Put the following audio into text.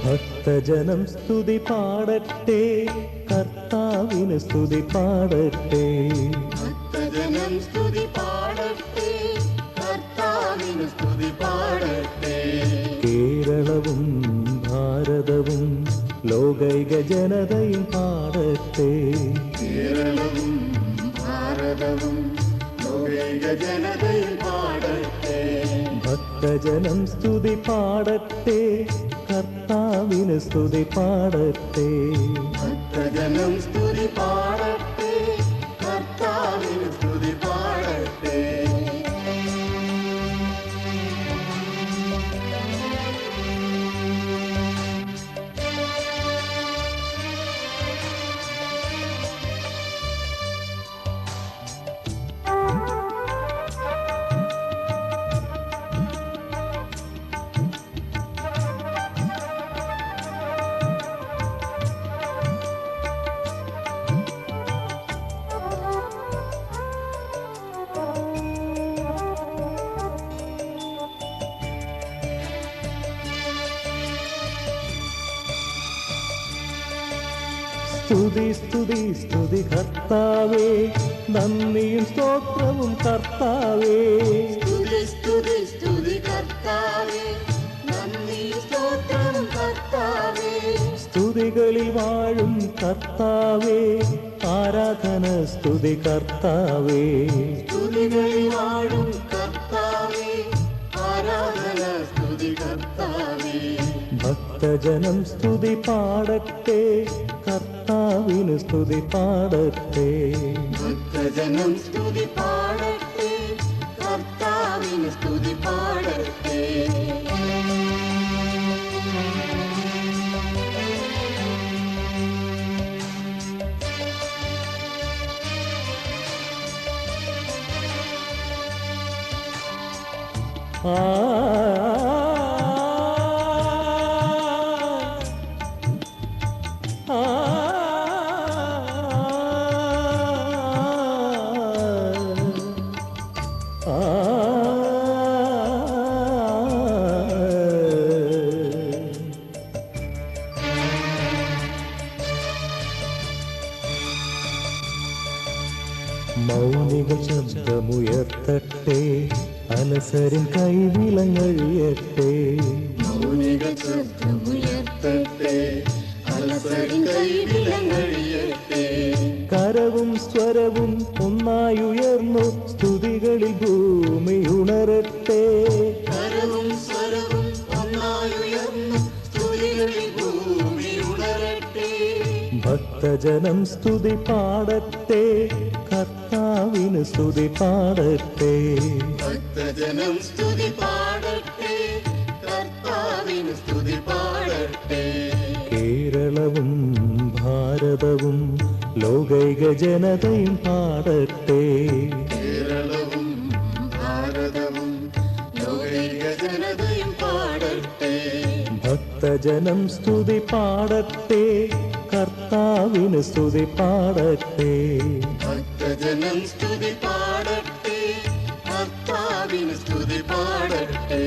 ഭക്തജനം സ്തുതി പാടട്ടെ, കർത്താവിന് സ്തുതി പാടട്ടെ. ഭക്തജനം സ്തുതി പാടട്ടെ, കർത്താവിന് സ്തുതി പാടട്ടെ. കേരളവും ഭാരതവും ലോകൈക ജനതയും പാടട്ടെ. കേരളവും ഭാരതവും ലോകൈക ജനതയും പാടട്ടെ. ഭക്തജനം സ്തുതി പാടട്ടെ, കർത്താവിന് സ്തുതി പാടട്ടെ. ഭക്തജനം സ്തുതി പാടട്ടെ, കർത്താവിന് സ്തുതി പാടട്ടെ. സ്തുതി സ്തുതി സ്തുതി കർത്താവേ, നന്ദിയും സ്തോത്രവും കർത്താവേ. സ്തുതി സ്തുതി സ്തുതി കർത്താവേ, നന്ദിയും സ്തോത്രവും കർത്താവേ. സ്തുതികളിൽ വാഴും കർത്താവേ, ആരാധന സ്തുതി കർത്താവേ. സ്തുതികളിൽ വാഴും കർത്താവേ, ആരാധന സ്തുതി കർത്താവേ. ഭക്തജനം സ്തുതി പാടട്ടെ, കർത്താവിന് സ്തുതി പാടട്ടെ. ഭക്തജനം സ്തുതി പാടട്ടെ, കർത്താവിന് സ്തുതി പാടട്ടെ. മൗനികൾ ശബ്ദമുയർത്തട്ടെ, അലസരിൻ കൈവിലങ്ങഴിയട്ടെ. മൗനികൾ ശബ്ദമുയർത്തട്ടെ, അലസരിൻ കൈവിലങ്ങഴിയട്ടെ. കരവും സ്വരവും ഒന്നായുയർന്നു, സ്തുതികളിൽ ഭൂമി ഉണരട്ടെ. കരവും സ്വരവും ഒന്നായുയർന്നു, സ്തുതികളിൽ ഭൂമി ഉണരട്ടെ. ഭക്തജനം സ്തുതി പാടട്ടെ, കർത്താവിന് സ്തുതി പാടട്ടെ. ഭക്തജനം സ്തുതി പാടട്ടെ, കർത്താവിന് സ്തുതി പാടട്ടെ. കേരളവും ഭാരതവും ലോകൈക ജനതയും പാടട്ടെ. കേരളവും ഭാരതവും ലോകൈക ജനതയും പാടട്ടെ. ഭക്തജനം സ്തുതി പാടട്ടെ, കർത്താവിന് സ്തുതി പാടട്ടെ. ഭക്തജനം സ്തുതി പാടട്ടെ, കർത്താവിന് സ്തുതി പാടട്ടെ.